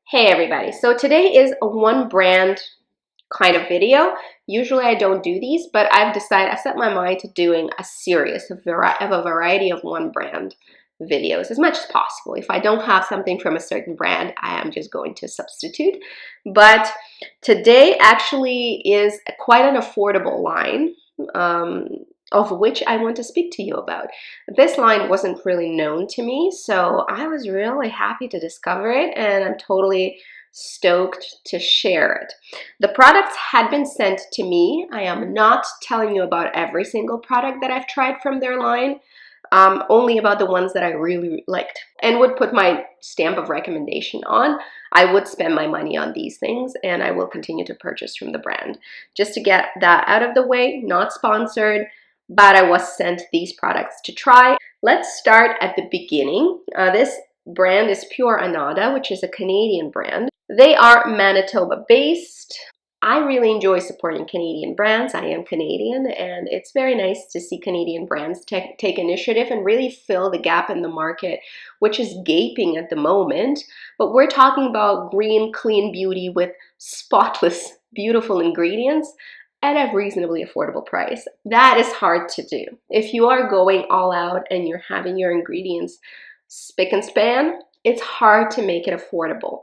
Hey everybody, so today is a one brand kind of video. Usually I don't do these, but I set my mind to doing a series of a variety of one brand videos as much as possible. If I don't have something from a certain brand, I am just going to substitute. But today actually is quite an affordable line. Of which I want to speak to you about. This line wasn't really known to me, so I was really happy to discover it, and I'm totally stoked to share it. The products had been sent to me. I am not telling you about every single product that I've tried from their line, only about the ones that I really liked and would put my stamp of recommendation on. I would spend my money on these things, and I will continue to purchase from the brand. Just to get that out of the way, not sponsored, but I was sent these products to try. Let's start at the beginning. This brand is Pure Anada, which is a Canadian brand. They are Manitoba based. I really enjoy supporting Canadian brands. I am Canadian, and it's very nice to see Canadian brands take initiative and really fill the gap in the market, which is gaping at the moment. But we're talking about green, clean beauty with spotless, beautiful ingredients at a reasonably affordable price. That is hard to do. If you are going all out and you're having your ingredients spick and span, it's hard to make it affordable.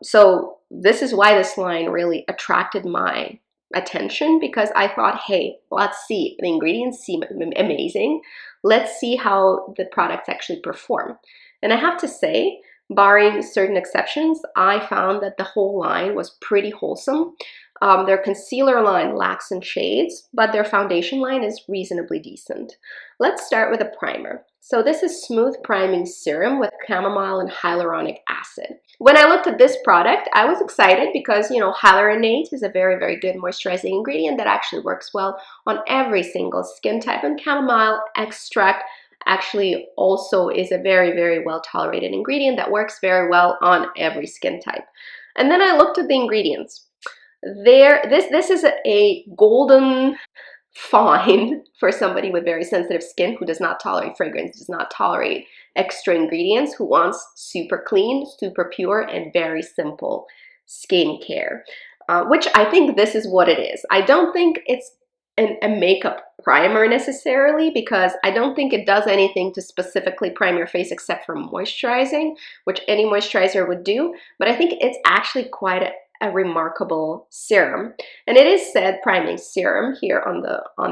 So this is why this line really attracted my attention, because I thought, hey, let's see, the ingredients seem amazing. Let's see how the products actually perform. And I have to say, barring certain exceptions, I found that the whole line was pretty wholesome. Their concealer line lacks in shades, but their foundation line is reasonably decent. Let's start with a primer. So this is Smooth Priming Serum with chamomile and hyaluronic acid. When I looked at this product, I was excited because, you know, hyaluronate is a very, very good moisturizing ingredient that actually works well on every single skin type, and chamomile extract actually also is a very, very well tolerated ingredient that works very well on every skin type. And then I looked at the ingredients. This is a golden fine for somebody with very sensitive skin who does not tolerate fragrance, does not tolerate extra ingredients, who wants super clean, super pure, and very simple skincare, which I think this is what it is. I don't think it's a makeup primer necessarily, because I don't think it does anything to specifically prime your face except for moisturizing, which any moisturizer would do, but I think it's actually quite a remarkable serum, and it is said priming serum here on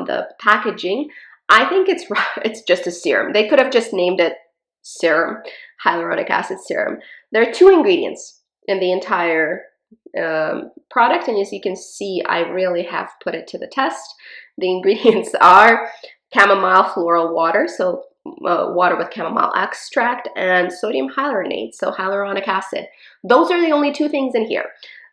the packaging. I think it's just a serum. They could have just named it serum, hyaluronic acid serum. There are two ingredients in the entire product, and as you can see, I really have put it to the test. The ingredients are chamomile floral water, so water with chamomile extract, and sodium hyaluronate, so hyaluronic acid. Those are the only two things in here.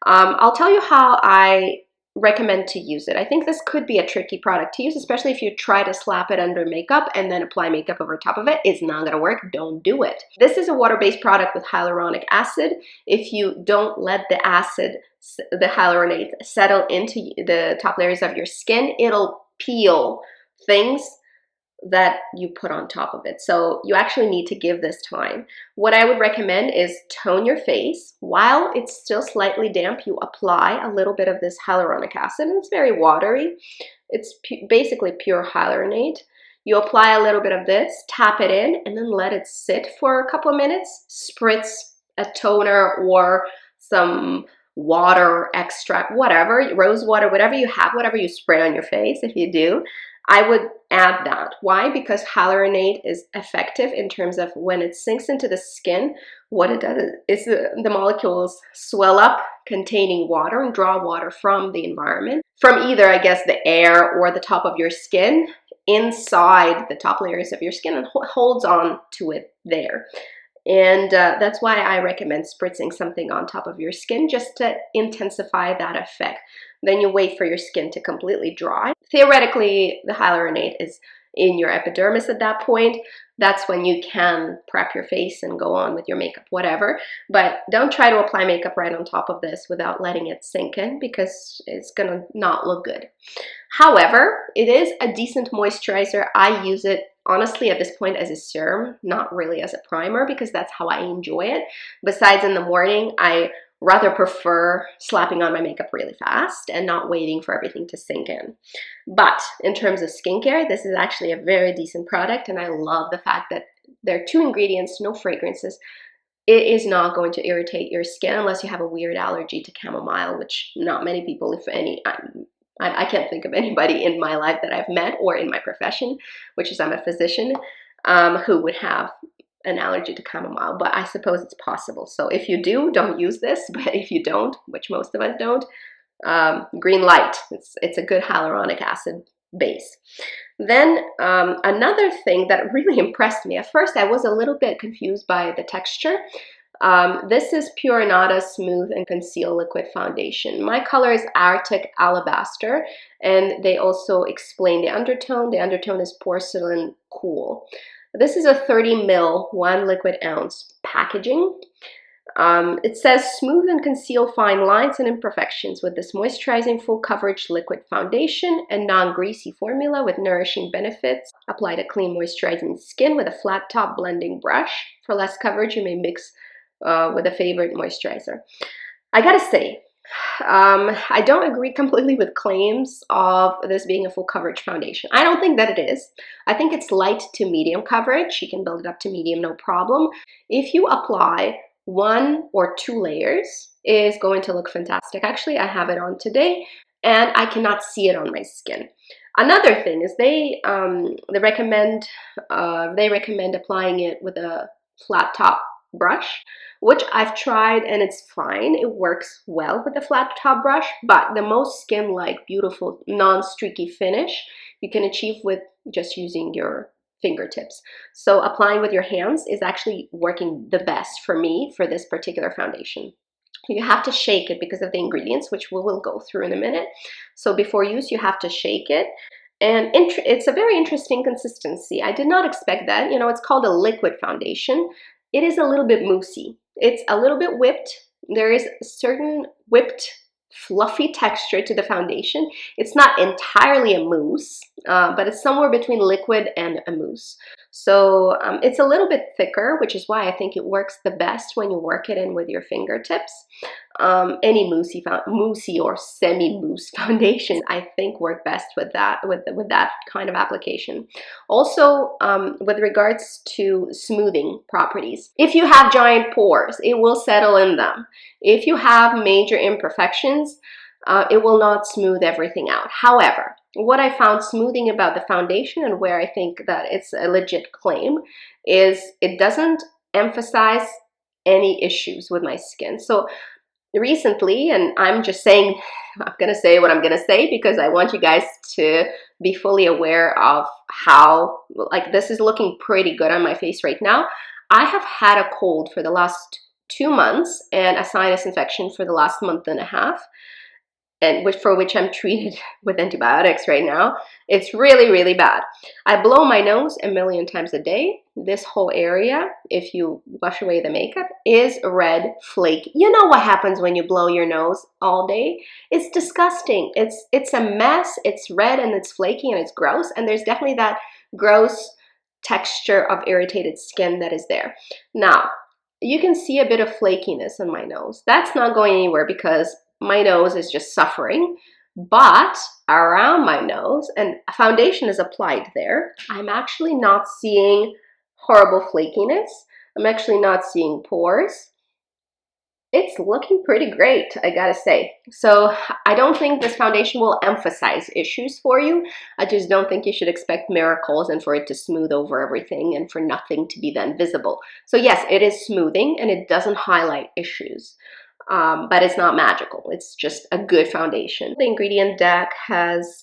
I'll tell you how I recommend to use it. I think this could be a tricky product to use, especially if you try to slap it under makeup and then apply makeup over top of it. It's not going to work. Don't do it. This is a water-based product with hyaluronic acid. If you don't let the acid, the hyaluronate, settle into the top layers of your skin, it'll peel things that you put on top of it. So you actually need to give this time. What I would recommend is tone your face. While it's still slightly damp, you apply a little bit of this hyaluronic acid, and it's very watery. It's basically pure hyaluronate. You apply a little bit of this, tap it in, and then let it sit for a couple of minutes. Spritz a toner or some water extract, whatever, rose water, whatever you have, whatever you spray on your face. If you do, I would add that. Why? Because hyaluronate is effective in terms of when it sinks into the skin, what it does is the molecules swell up containing water and draw water from the environment, from either, I guess, the air or the top of your skin inside the top layers of your skin, and holds on to it there. And that's why I recommend spritzing something on top of your skin, just to intensify that effect. Then you wait for your skin to completely dry. Theoretically, the hyaluronate is in your epidermis at that point. That's when you can prep your face and go on with your makeup, whatever. But don't try to apply makeup right on top of this without letting it sink in, because it's gonna not look good. However, it is a decent moisturizer. I use it honestly at this point as a serum, not really as a primer, because that's how I enjoy it. Besides, in the morning, I rather prefer slapping on my makeup really fast and not waiting for everything to sink in. But in terms of skincare, this is actually a very decent product, and I love the fact that there are 2 ingredients, no fragrances. It is not going to irritate your skin unless you have a weird allergy to chamomile, which not many people, if any. I can't think of anybody in my life that I've met or in my profession, which is I'm a physician, who would have an allergy to chamomile, but I suppose it's possible. So if you do, don't use this, but if you don't, which most of us don't, green light. It's a good hyaluronic acid base. Then another thing that really impressed me, at first I was a little bit confused by the texture. This is Pure Anada Smooth and Conceal Liquid Foundation. My color is Arctic Alabaster, and they also explain the undertone. The undertone is Porcelain Cool. This is a 30 ml, 1 liquid ounce packaging. It says smooth and conceal fine lines and imperfections with this moisturizing full coverage liquid foundation and non-greasy formula with nourishing benefits. Apply to clean moisturizing skin with a flat top blending brush. For less coverage, you may mix with a favorite moisturizer. I gotta say, I don't agree completely with claims of this being a full coverage foundation. I don't think that it is. I think it's light to medium coverage. You can build it up to medium, no problem. If you apply 1 or 2 layers, is going to look fantastic. Actually, I have it on today and I cannot see it on my skin. Another thing is they recommend applying it with a flat top brush, which I've tried and it's fine. It works well with the flat top brush, but the most skin-like, beautiful, non-streaky finish you can achieve with just using your fingertips. So applying with your hands is actually working the best for me for this particular foundation. You have to shake it because of the ingredients, which we will go through in a minute. So before use, you have to shake it. And it's a very interesting consistency. I did not expect that. You know, it's called a liquid foundation. It is a little bit moussey. It's a little bit whipped. There is a certain whipped, fluffy texture to the foundation. It's not entirely a mousse, but it's somewhere between liquid and a mousse. So it's a little bit thicker, which is why I think it works the best when you work it in with your fingertips. Any moussey or semi-mousse foundation, I think, work best with that kind of application. Also, with regards to smoothing properties, if you have giant pores, it will settle in them. If you have major imperfections, it will not smooth everything out. However, what I found smoothing about the foundation, and where I think that it's a legit claim, is it doesn't emphasize any issues with my skin. So recently, and I'm just saying, I'm gonna say what I'm gonna say because I want you guys to be fully aware of how, like, this is looking pretty good on my face right now. I have had a cold for the last 2 months and a sinus infection for the last month and a half, and for which I'm treated with antibiotics right now. It's really, really bad. I blow my nose a million times a day. This whole area, if you wash away the makeup, is red, flaky. You know what happens when you blow your nose all day? It's disgusting. It's a mess. It's red and it's flaky and it's gross. And there's definitely that gross texture of irritated skin that is there. Now, you can see a bit of flakiness on my nose. That's not going anywhere because my nose is just suffering, but around my nose, and foundation is applied there, I'm actually not seeing horrible flakiness. I'm actually not seeing pores. It's looking pretty great, I gotta say. So I don't think this foundation will emphasize issues for you. I just don't think you should expect miracles and for it to smooth over everything and for nothing to be then visible. So yes, it is smoothing and it doesn't highlight issues. But it's not magical. It's just a good foundation. The ingredient deck has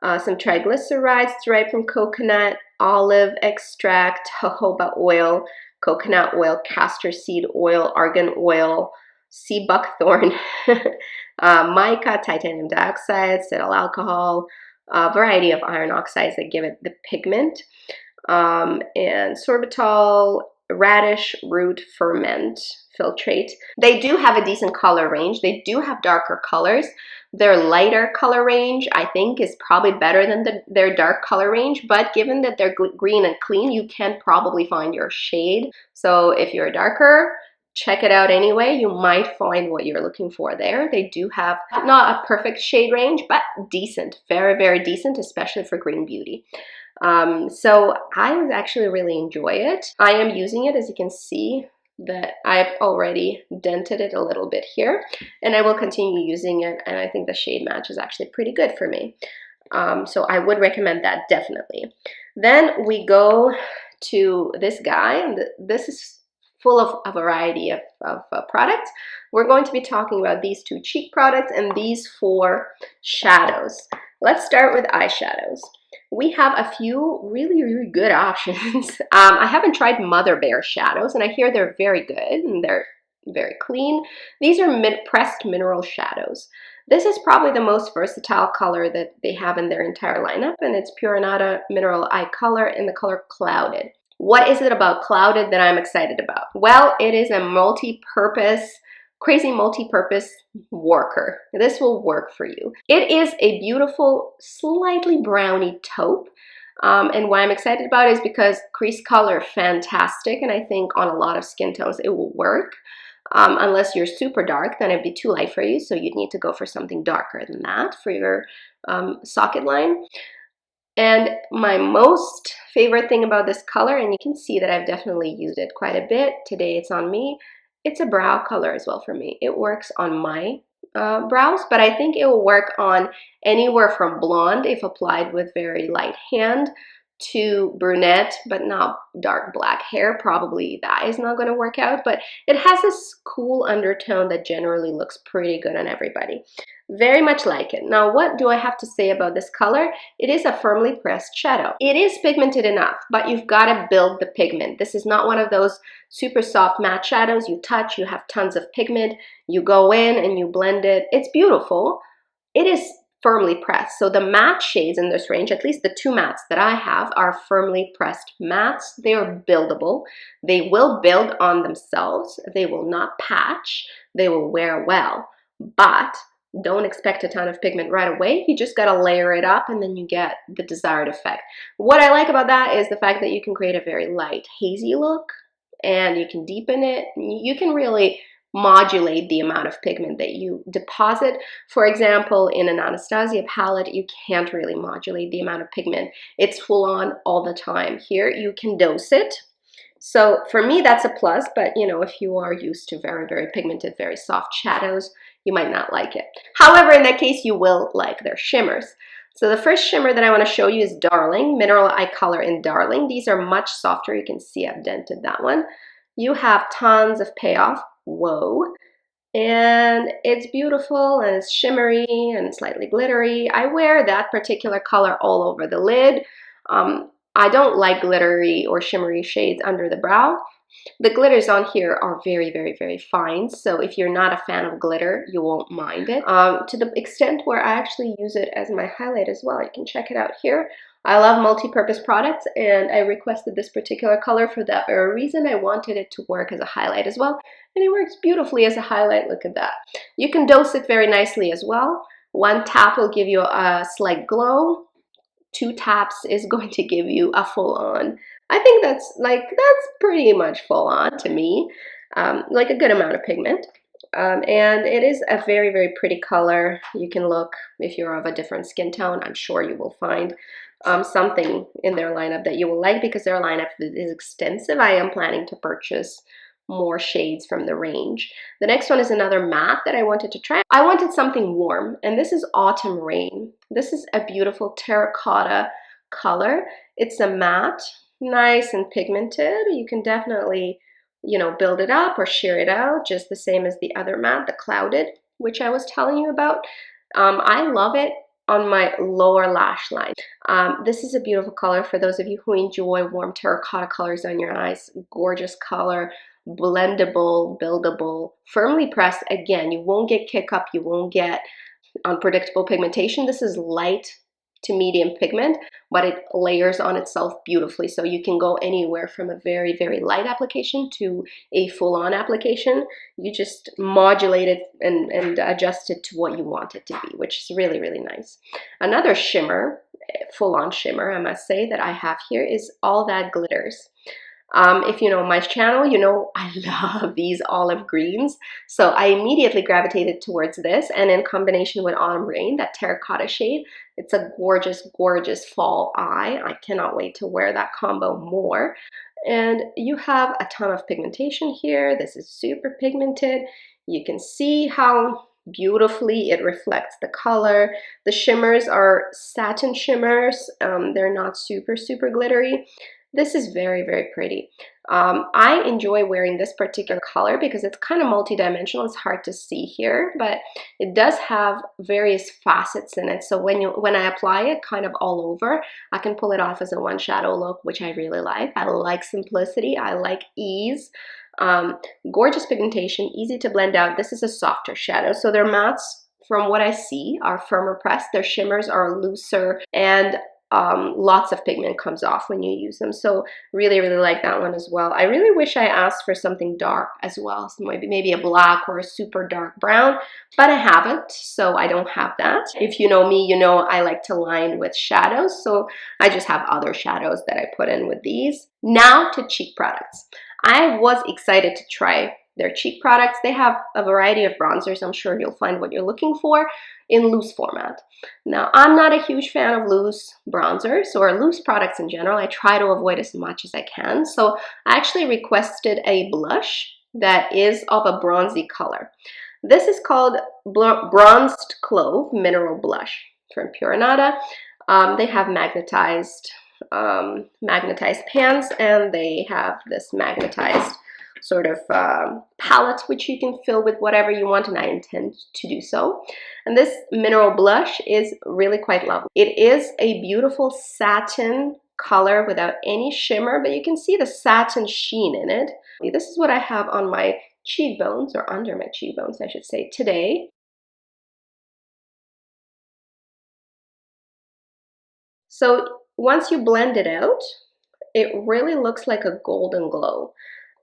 some triglycerides derived from coconut, olive extract, jojoba oil, coconut oil, castor seed oil, argan oil, sea buckthorn, mica, titanium dioxide, cetyl alcohol, a variety of iron oxides that give it the pigment, and sorbitol, Radish Root Ferment Filtrate. They do have a decent color range. They do have darker colors. Their lighter color range, I think, is probably better than their dark color range, but given that they're green and clean, you can probably find your shade. So if you're darker, check it out anyway. You might find what you're looking for there. They do have not a perfect shade range, but decent, very, very decent, especially for green beauty. So I was actually really enjoy it. I am using it, as you can see, that I've already dented it a little bit here, and I will continue using it, and I think the shade match is actually pretty good for me. So I would recommend that definitely. Then we go to this guy, and this is full of a variety of products. We're going to be talking about these 2 cheek products and these 4 shadows. Let's start with eyeshadows. We have a few really, really good options. I haven't tried Mother Bear shadows, and I hear they're very good and they're very clean. These are pressed mineral shadows. This is probably the most versatile color that they have in their entire lineup, and it's Pure Anada Mineral Eye Color in the color Clouded. What is it about Clouded that I'm excited about? Well, it is a crazy multi-purpose worker. This will work for you. It is a beautiful, slightly browny taupe. And why I'm excited about it is because crease color, fantastic. And I think on a lot of skin tones, it will work. Unless you're super dark, then it'd be too light for you. So you'd need to go for something darker than that for your socket line. And my most favorite thing about this color, and you can see that I've definitely used it quite a bit. Today it's on me. It's a brow color as well for me. It works on my brows, but I think it will work on anywhere from blonde if applied with very light hand to brunette, but not dark black hair. Probably that is not going to work out, but it has this cool undertone that generally looks pretty good on everybody. Very much like it. Now, what do I have to say about this color? It is a firmly pressed shadow. It is pigmented enough, but you've got to build the pigment. This is not one of those super soft matte shadows you touch, you have tons of pigment, you go in and you blend it. It's beautiful. It is firmly pressed. So the matte shades in this range, at least the 2 mattes that I have, are firmly pressed mattes. They are buildable. They will build on themselves. They will not patch. They will wear well, but don't expect a ton of pigment right away. You just gotta layer it up and then you get the desired effect. What I like about that is the fact that you can create a very light, hazy look, and you can deepen it. You can really modulate the amount of pigment that you deposit. For example, in an Anastasia palette, you can't really modulate the amount of pigment. It's full on all the time. Here, you can dose it. So for me, that's a plus, but you know, if you are used to very, very pigmented, very soft shadows, you might not like it. However, in that case, you will like their shimmers. So the first shimmer that I want to show you is Darling, Mineral Eye Color in Darling. These are much softer. You can see I've dented that one. You have tons of payoff. Whoa. And it's beautiful and it's shimmery and slightly glittery. I wear that particular color all over the lid. I don't like glittery or shimmery shades under the brow. The glitters on here are very, very, very fine. So if you're not a fan of glitter, you won't mind it. To the extent where I actually use it as my highlight as well. You can check it out here. I love multi-purpose products, and I requested this particular color for that very reason. I wanted it to work as a highlight as well, and it works beautifully as a highlight. Look at that. You can dose it very nicely as well. 1 tap will give you a slight glow. 2 taps is going to give you a full-on. I think that's pretty much full-on to me, like a good amount of pigment. And it is a very, very pretty color. You can look, if you're of a different skin tone, I'm sure you will find something in their lineup that you will like, because their lineup is extensive. I am planning to purchase more shades from the range. The next one is another matte that I wanted to try. I wanted something warm, and this is Autumn Rain. This is a beautiful terracotta color. It's a matte, nice and pigmented. You can definitely, you know, build it up or sheer it out, just the same as the other matte, the Clouded, which I was telling you about. I love it on my lower lash line. This is a beautiful color for those of you who enjoy warm terracotta colors on your eyes. Gorgeous color, blendable, buildable, firmly pressed. Again, you won't get kick up, you won't get unpredictable pigmentation. This is light to medium pigment, but it layers on itself beautifully. So you can go anywhere from a very, very light application to a full-on application. You just modulate it and adjust it to what you want it to be, which is really, really nice. Another shimmer, full-on shimmer, I must say, that I have here is All That Glitters. If you know my channel, you know I love these olive greens. So I immediately gravitated towards this, and in combination with Autumn Rain, that terracotta shade, it's a gorgeous, gorgeous fall eye. I cannot wait to wear that combo more. And you have a ton of pigmentation here. This is super pigmented. You can see how beautifully it reflects the color. The shimmers are satin shimmers. They're not super, super glittery. This is very, very pretty. I enjoy wearing this particular color because it's kind of multi-dimensional. It's hard to see here, but it does have various facets in it. So when I apply it kind of all over, I can pull it off as a one shadow look, which I really like. I like simplicity. I like ease. Gorgeous pigmentation, easy to blend out. This is a softer shadow. So their mattes, from what I see, are firmer pressed. Their shimmers are looser, and lots of pigment comes off when you use them. So really, really like that one as well. I really wish I asked for something dark as well. So maybe a black or a super dark brown, but I haven't, so I don't have that. If you know me, you know I like to line with shadows, so I just have other shadows that I put in with these. Now to cheek products. I was excited to try their cheek products. They have a variety of bronzers. I'm sure you'll find what you're looking for in loose format. Now, I'm not a huge fan of loose bronzers or loose products in general. I try to avoid as much as I can. So I actually requested a blush that is of a bronzy color. This is called Bronzed Clove Mineral Blush from Pure Anada. They have magnetized pans, and they have this magnetized sort of palette, which you can fill with whatever you want, and I intend to do so. And this mineral blush is really quite lovely. It is a beautiful satin color without any shimmer, but you can see the satin sheen in it. This is what I have on my cheekbones, or under my cheekbones, I should say, today. So once you blend it out, it really looks like a golden glow.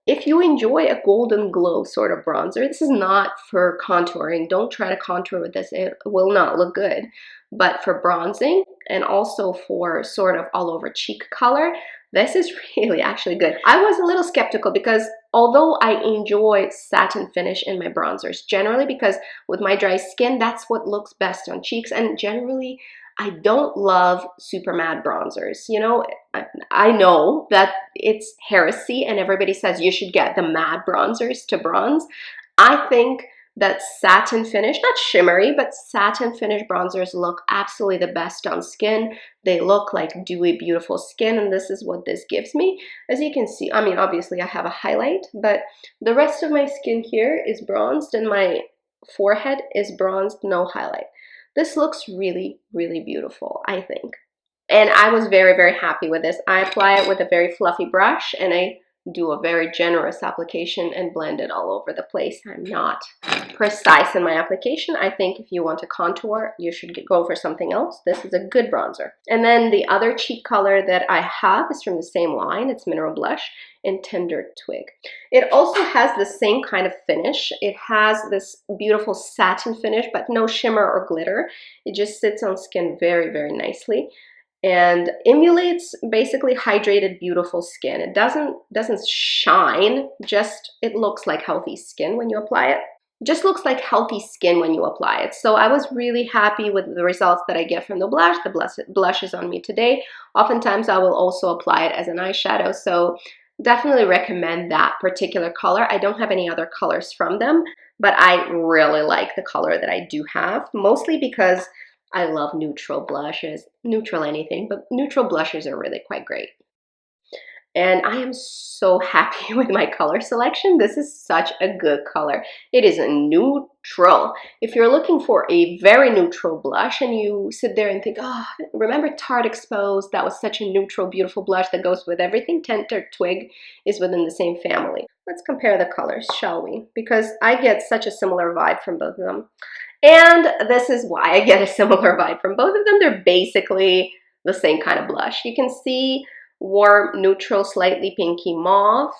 If you enjoy a golden glow sort of bronzer, this is not for contouring. Don't try to contour with this. It will not look good. But for bronzing and also for sort of all over cheek color, this is really actually good. I was a little skeptical because although I enjoy satin finish in my bronzers, generally because with my dry skin, that's what looks best on cheeks, and generally I don't love super matte bronzers. You know, I know that it's heresy and everybody says you should get the matte bronzers to bronze. I think that satin finish, not shimmery, but satin finish bronzers look absolutely the best on skin. They look like dewy, beautiful skin, and this is what this gives me. As you can see, I mean, obviously I have a highlight, but the rest of my skin here is bronzed and my forehead is bronzed, no highlight. This looks really, really beautiful, I think. And I was very, very happy with this. I apply it with a very fluffy brush, and I do a very generous application and blend it all over the place. I'm not precise in my application. I think if you want to contour, you should go for something else. This is a good bronzer. And then the other cheek color that I have is from the same line. It's Mineral Blush in Tender Twig. It also has the same kind of finish. It has this beautiful satin finish, but no shimmer or glitter. It just sits on skin very, very nicely and emulates basically hydrated, beautiful skin. It doesn't shine, just it looks like healthy skin when you apply it. Just looks like healthy skin when you apply it. So I was really happy with the results that I get from the blush. The blush is on me today. Oftentimes I will also apply it as an eyeshadow, so definitely recommend that particular color. I don't have any other colors from them, but I really like the color that I do have, mostly because I love neutral blushes, neutral anything, but neutral blushes are really quite great. And I am so happy with my color selection. This is such a good color. It is a neutral. If you're looking for a very neutral blush and you sit there and think, oh, remember Tarte Exposed? That was such a neutral, beautiful blush that goes with everything. Tender Twig is within the same family. Let's compare the colors, shall we? Because I get such a similar vibe from both of them. And this is why I get a similar vibe from both of them. They're basically the same kind of blush. You can see warm, neutral, slightly pinky mauve.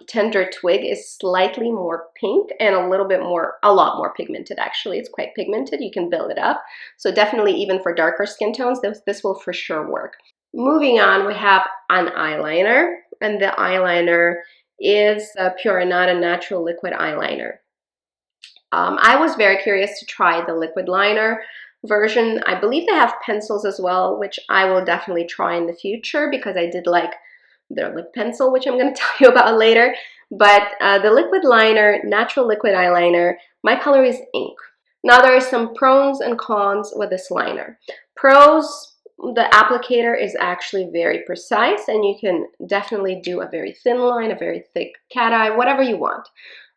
Tender Twig is slightly more pink and a lot more pigmented actually. It's quite pigmented. You can build it up. So definitely even for darker skin tones, this will for sure work. Moving on, we have an eyeliner, and the eyeliner is a Pure Anada Natural Liquid Eyeliner. I was very curious to try the liquid liner version. I believe they have pencils as well, which I will definitely try in the future because I did like their lip pencil, which I'm going to tell you about later. But the liquid liner, natural liquid eyeliner, my color is ink. Now there are some pros and cons with this liner. Pros, the applicator is actually very precise and you can definitely do a very thin line, a very thick cat eye, whatever you want.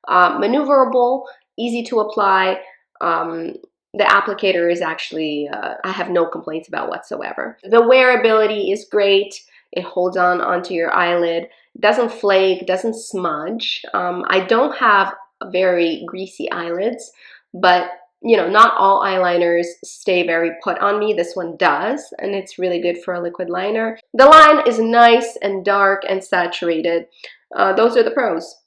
Maneuverable, easy to apply. The applicator is actually, I have no complaints about whatsoever. The wearability is great. It holds on onto your eyelid, doesn't flake, doesn't smudge. I don't have very greasy eyelids, but you know, not all eyeliners stay very put on me. This one does, and it's really good for a liquid liner. The line is nice and dark and saturated. Those are the pros.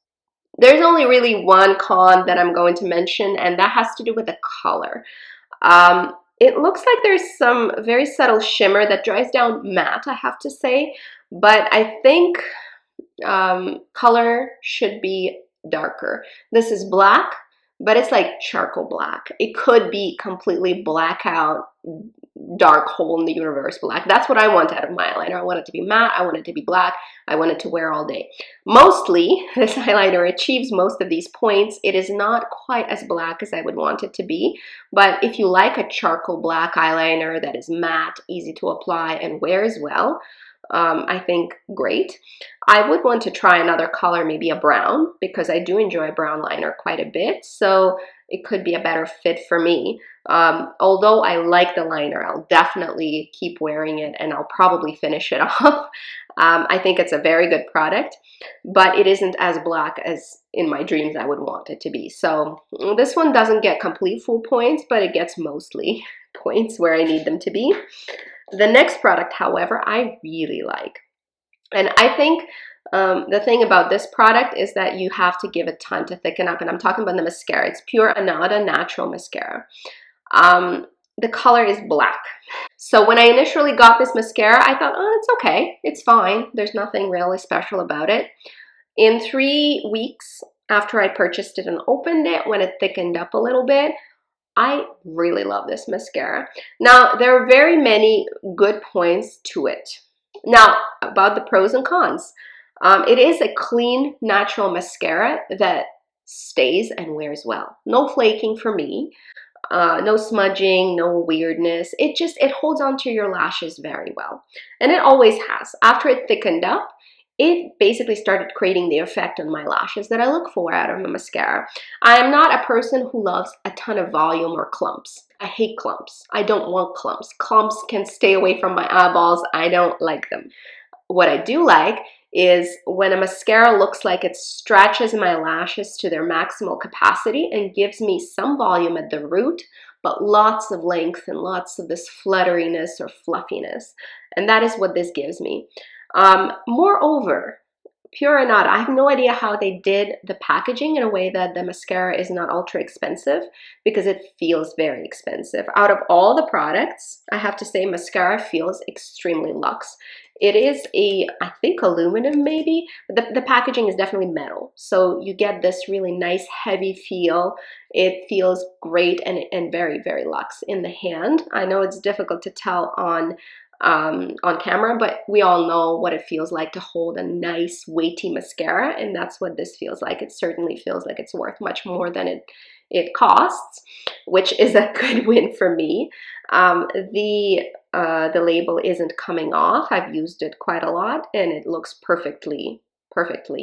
There's only really one con that I'm going to mention, and that has to do with the color. It looks like there's some very subtle shimmer that dries down matte, I have to say, but I think color should be darker. This is black, but it's like charcoal black. It could be completely blackout, dark hole in the universe black. That's what I want out of my eyeliner. I want it to be matte. I want it to be black. I want it to wear all day. Mostly, this eyeliner achieves most of these points. It is not quite as black as I would want it to be, but if you like a charcoal black eyeliner that is matte, easy to apply, and wears well, I think great. I would want to try another color, maybe a brown, because I do enjoy brown liner quite a bit, so it could be a better fit for me. Although I like the liner, I'll definitely keep wearing it and I'll probably finish it off. I think it's a very good product, but it isn't as black as in my dreams I would want it to be. So this one doesn't get complete full points, but it gets mostly points where I need them to be. The next product, however, I really like. And I think the thing about this product is that you have to give it time to thicken up. And I'm talking about the mascara. It's Pure Anada Natural Mascara. The color is black. So when I initially got this mascara, I thought, oh, it's okay. It's fine. There's nothing really special about it. In 3 weeks after I purchased it and opened it, when it thickened up a little bit, I really love this mascara. Now, there are very many good points to it. Now, about the pros and cons. It is a clean, natural mascara that stays and wears well. No flaking for me. No smudging, no weirdness. It holds onto your lashes very well. And it always has. After it thickened up, it basically started creating the effect on my lashes that I look for out of a mascara. I am not a person who loves a ton of volume or clumps. I hate clumps. I don't want clumps. Clumps can stay away from my eyeballs. I don't like them. What I do like is when a mascara looks like it stretches my lashes to their maximal capacity and gives me some volume at the root, but lots of length and lots of this flutteriness or fluffiness. And that is what this gives me. Moreover, Pure Anada, I have no idea how they did the packaging in a way that the mascara is not ultra expensive, because it feels very expensive. Out of all the products, I have to say mascara feels extremely luxe. It is I think aluminum maybe, but the packaging is definitely metal. So you get this really nice heavy feel. It feels great and very, very luxe in the hand. I know it's difficult to tell on camera, but we all know what it feels like to hold a nice weighty mascara, and that's what this feels like. It certainly feels like it's worth much more than it costs, which is a good win for me. The label isn't coming off. I've used it quite a lot and it looks perfectly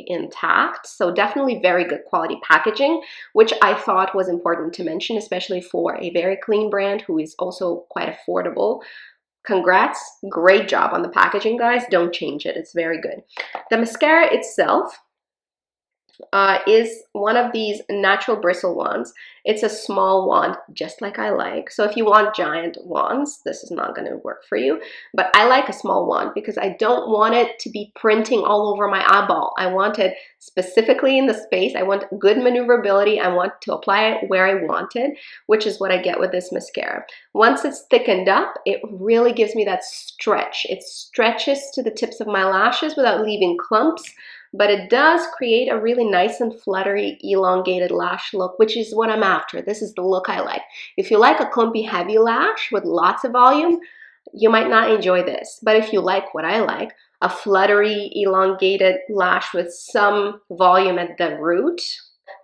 intact. So definitely very good quality packaging, which I thought was important to mention, especially for a very clean brand who is also quite affordable. Congrats, great job on the packaging, guys. Don't change it, it's very good. The mascara itself is one of these natural bristle wands. It's a small wand, just like I like. So if you want giant wands, this is not going to work for you. But I like a small wand because I don't want it to be printing all over my eyeball. I want it specifically in the space. I want good maneuverability. I want to apply it where I want it, which is what I get with this mascara. Once it's thickened up, it really gives me that stretch. It stretches to the tips of my lashes without leaving clumps, but it does create a really nice and fluttery, elongated lash look, which is what I'm after. This is the look I like. If you like a clumpy, heavy lash with lots of volume, you might not enjoy this. But if you like what I like, a fluttery, elongated lash with some volume at the root,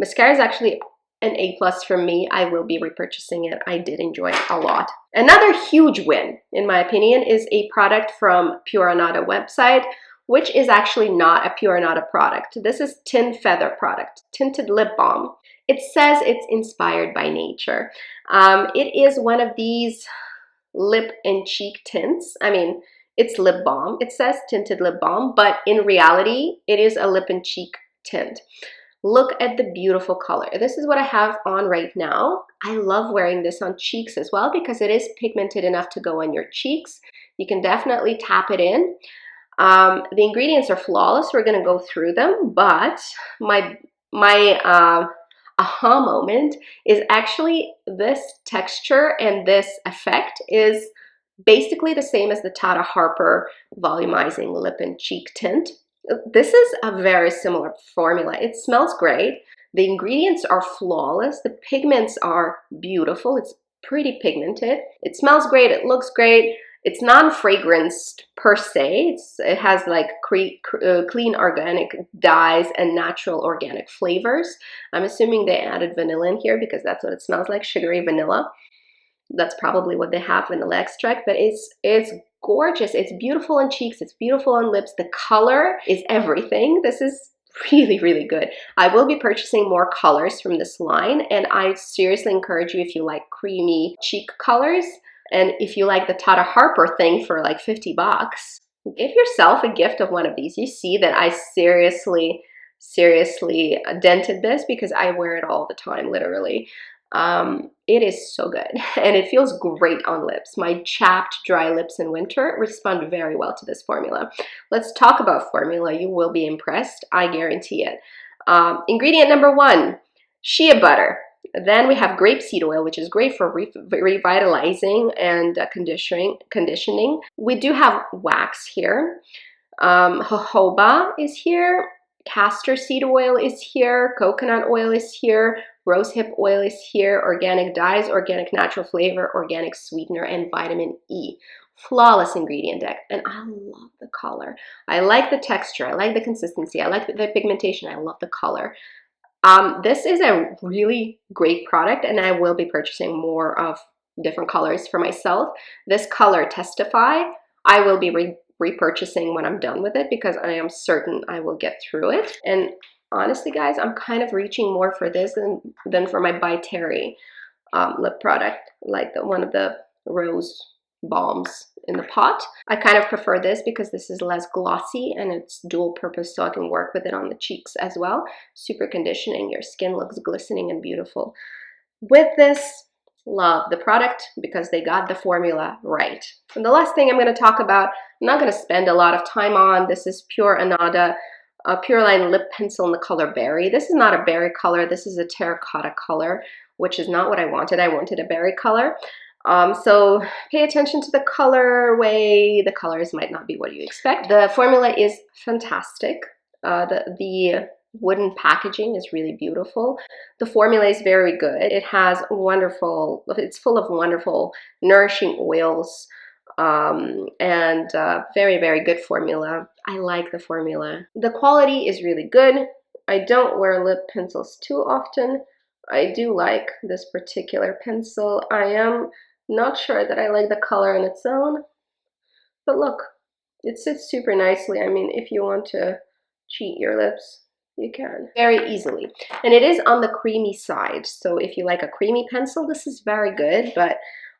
mascara is actually an A+ for me. I will be repurchasing it. I did enjoy it a lot. Another huge win, in my opinion, is a product from Pure Anada website, which is actually not a Pure Anada product. This is Tin Feather product, Tinted Lip Balm. It says it's inspired by nature. It is one of these lip and cheek tints. I mean, it's lip balm. It says tinted lip balm, but in reality, it is a lip and cheek tint. Look at the beautiful color. This is what I have on right now. I love wearing this on cheeks as well because it is pigmented enough to go on your cheeks. You can definitely tap it in. The ingredients are flawless. We're gonna go through them, but my aha moment is actually this texture, and this effect is basically the same as the Tata Harper volumizing lip and cheek tint. This is a very similar formula. It smells great. The ingredients are flawless. The pigments are beautiful. It's pretty pigmented. It smells great. It looks great. It's non-fragranced per se. It has like clean organic dyes and natural organic flavors. I'm assuming they added vanilla in here because that's what it smells like, sugary vanilla. That's probably what they have, vanilla extract, but it's gorgeous. It's beautiful on cheeks. It's beautiful on lips. The color is everything. This is really, really good. I will be purchasing more colors from this line, and I seriously encourage you, if you like creamy cheek colors, and if you like the Tata Harper thing for like 50 bucks, give yourself a gift of one of these. You see that I seriously dented this because I wear it all the time, literally. It is so good and it feels great on lips. My chapped, dry lips in winter respond very well to this formula. Let's talk about formula. You will be impressed. I guarantee it. Ingredient number 1, shea butter. Then we have grapeseed oil, which is great for revitalizing and conditioning. We do have wax here. Jojoba is here. Castor seed oil is here. Coconut oil is here. Rosehip oil is here. Organic dyes, organic natural flavor, organic sweetener, and vitamin E. Flawless ingredient deck. And I love the color. I like the texture. I like the consistency. I like the pigmentation. I love the color. This is a really great product, and I will be purchasing more of different colors for myself. This color, Testify, I will be repurchasing when I'm done with it because I am certain I will get through it. And honestly, guys, I'm kind of reaching more for this than for my By Terry lip product, like one of the rose balms in the pot. I kind of prefer this because this is less glossy and it's dual purpose, so I can work with it on the cheeks as well. Super conditioning. Your skin looks glistening and beautiful. With this, love the product because they got the formula right. And the last thing I'm going to talk about, I'm not going to spend a lot of time on. This is Pure Anada Pure Line Lip Pencil in the color Berry. This is not a berry color. This is a terracotta color, which is not what I wanted. I wanted a berry color. So pay attention to the colorway. The colors might not be what you expect. The formula is fantastic. The wooden packaging is really beautiful. The formula is very good. It has wonderful, it's full of wonderful nourishing oils, and very, very good formula. I like the formula. The quality is really good. I don't wear lip pencils too often. I do like this particular pencil. I am not sure that I like the color on its own, but look, it sits super nicely. I mean, if you want to cheat your lips, you can very easily. And it is on the creamy side, so if you like a creamy pencil, this is very good. But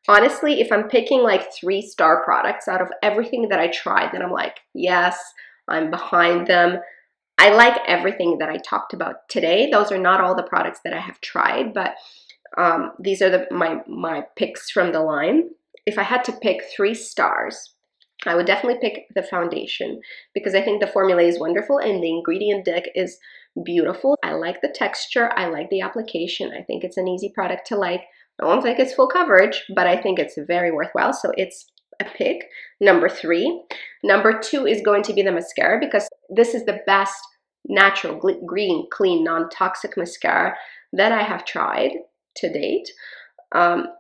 honestly, if I'm picking like 3-star products out of everything that I tried, then I'm like, yes, I'm behind them. I like everything that I talked about today. Those are not all the products that I have tried, but these are my picks from the line. If I had to pick 3 stars, I would definitely pick the foundation because I think the formula is wonderful and the ingredient deck is beautiful. I like the texture. I like the application. I think it's an easy product to like. I don't think it's full coverage, but I think it's very worthwhile. So it's a pick. Number 3. Number 2 is going to be the mascara because this is the best natural, green, clean, non-toxic mascara that I have tried to date.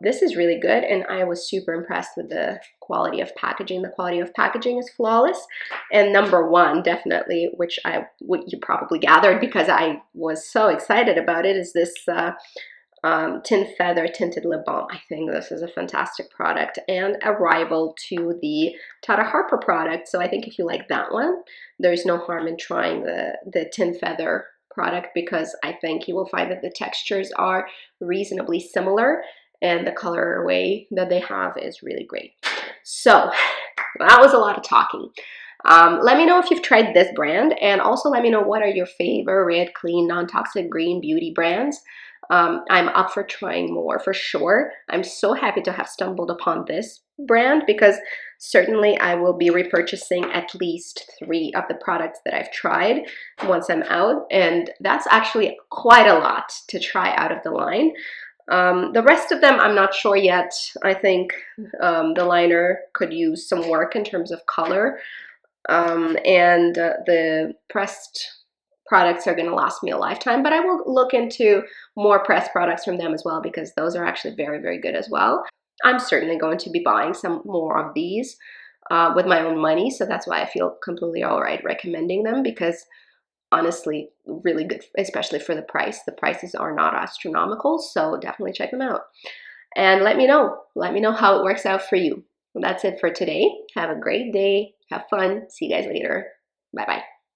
This is really good, and I was super impressed with the quality of packaging. The quality of packaging is flawless. And number 1, definitely, which you probably gathered because I was so excited about it, is this Tin Feather Tinted Lip Balm. I think this is a fantastic product and a rival to the Tata Harper product. So I think if you like that one, there's no harm in trying the Tin Feather product because I think you will find that the textures are reasonably similar and the colorway that they have is really great. So that was a lot of talking. Let me know if you've tried this brand, and also let me know what are your favorite clean, non-toxic green beauty brands. I'm up for trying more for sure. I'm so happy to have stumbled upon this brand because certainly I will be repurchasing at least 3 of the products that I've tried once I'm out, and that's actually quite a lot to try out of the line. The rest of them, I'm not sure yet. I think the liner could use some work in terms of color, and the pressed products are going to last me a lifetime, but I will look into more pressed products from them as well because those are actually very, very good as well. I'm certainly going to be buying some more of these with my own money, so that's why I feel completely all right recommending them because honestly, really good, especially for the price. The prices are not astronomical, so definitely check them out. And let me know. Let me know how it works out for you. Well, that's it for today. Have a great day. Have fun. See you guys later. Bye-bye.